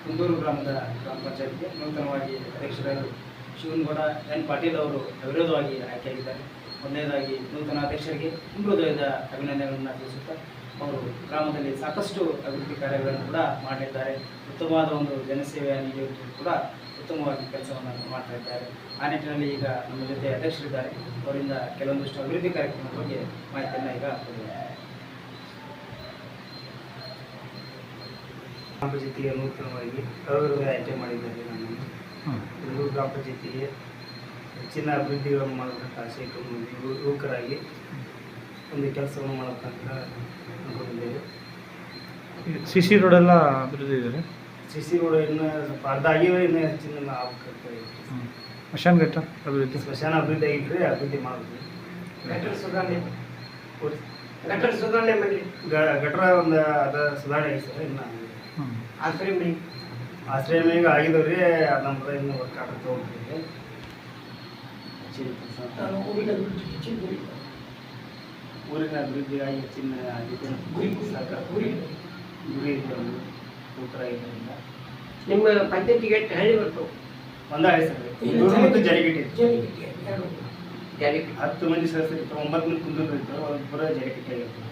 ಕುಂದೂರು ಗ್ರಾಮದ ಗ್ರಾಮ ಪಂಚಾಯತ್ಗೆ ನೂತನವಾಗಿ ಅಧ್ಯಕ್ಷರಾಗಿ ಶಿವನಗೌಡ ಎನ್ ಪಾಟೀಲ್ ಅವರು ಅವಿರೋಧವಾಗಿ ಆಯ್ಕೆಯಾಗಿದ್ದಾರೆ. ಮೊದಲನೇದಾಗಿ ನೂತನ ಅಧ್ಯಕ್ಷರಿಗೆ ಹೃದಯದ ಅಭಿನಂದನೆಗಳನ್ನು ತಿಳಿಸುತ್ತಾ ಅವರು ಗ್ರಾಮದಲ್ಲಿ ಸಾಕಷ್ಟು ಅಭಿವೃದ್ಧಿ ಕಾರ್ಯಗಳನ್ನು ಕೂಡ ಮಾಡಿದ್ದಾರೆ. ಉತ್ತಮವಾದ ಒಂದು ಜನಸೇವೆ ನೀಡುವುದು ಕೂಡ ಉತ್ತಮವಾಗಿ ಕೆಲಸವನ್ನು ಮಾಡ್ತಾ ಇದ್ದಾರೆ. ಆ ನಿಟ್ಟಿನಲ್ಲಿ ಈಗ ನಮ್ಮ ಜೊತೆ ಅಧ್ಯಕ್ಷರಿದ್ದಾರೆ. ಅವರಿಂದ ಕೆಲವೊಂದಿಷ್ಟು ಅಭಿವೃದ್ಧಿ ಕಾರ್ಯಕ್ರಮದ ಬಗ್ಗೆ ಮಾಹಿತಿಯನ್ನು ಈಗ ಕೊಡುತ್ತಾರೆ. ಗ್ರಾಮ ಪಂಚಾಯತಿಗೆ ನೂತನವಾಗಿ ಅವಿರೋಧ ಆಯ್ಕೆ ಮಾಡಿದ್ದಾರೆ. ನಾನು ಗ್ರಾಮ ಪಂಚಾಯತಿಗೆ ಹೆಚ್ಚಿನ ಅಭಿವೃದ್ಧಿಗಳನ್ನು ಮಾಡಬೇಕಂತ ಆಸೆ ಇಟ್ಟುಕೊಂಡು ಯುವಕರಾಗಿ ಒಂದು ಕೆಲಸವನ್ನು ಮಾಡಬೇಕಂತ ಅಂದ್ಕೊಂಡಿದ್ದೇವೆ. ಸಿ ಸಿ ರೋಡ್ ಎಲ್ಲ ಅಭಿವೃದ್ಧಿ ಇದೆ. ಸಿ ಸಿ ರೋಡ್ ಇನ್ನು ಸ್ವಲ್ಪ ಅರ್ಧ ಆಗಿವೆ, ಇನ್ನೂ ಹೆಚ್ಚಿನ ಆಗ್ಬೇಕಾಗ್ತದೆ. ಸ್ಮಶಾನ ಘಟ್ಟ ಅಭಿವೃದ್ಧಿ, ಸ್ಮಶಾನ ಅಭಿವೃದ್ಧಿ ಆಗಿದ್ರೆ ಅಭಿವೃದ್ಧಿ ಮಾಡಬೇಕು. ಗಟ್ರ ಒಂದು ಅದ ಸುಧಾರಣೆ ಐತೆ ಸರ್. ಇನ್ನು ಆಶ್ರಯ ಮನೆಗೆ ಆಗಿದವ್ರಿ, ಅದು ನಮ್ಮ ಇನ್ನು ವರ್ಕ್ ಆಗುತ್ತೆ ಹೋಗ್ತಿದೆ. ಊರಿನ ಅಭಿವೃದ್ಧಿಗಾಗಿ ಹೆಚ್ಚಿನ ಗುರಿ ಇದೆ ಒಂದು ಸೂತ್ರ ಇದರಿಂದ. ನಿಮ್ಮ ಪಂಚಾಯತಿಗೆ ಎಷ್ಟು ಹಳ್ಳಿ ಬರ್ತವೆ? ಒಂದಾಳೆ ಸರ್. ಕುಂದೂರು ಮತ್ತು ಜರಿಗಿಟ್ಟಿ 10 ಮಂದಿ ಸದಸ್ಯರು ಇರ್ತಾರೆ, 9 ಮಂದಿ ಕುಂದೂರು ಇರ್ತಾರೆ, 1 ಜರಿಗಿಟ್ಟಿ ಆಗಿರ್ತಾರೆ.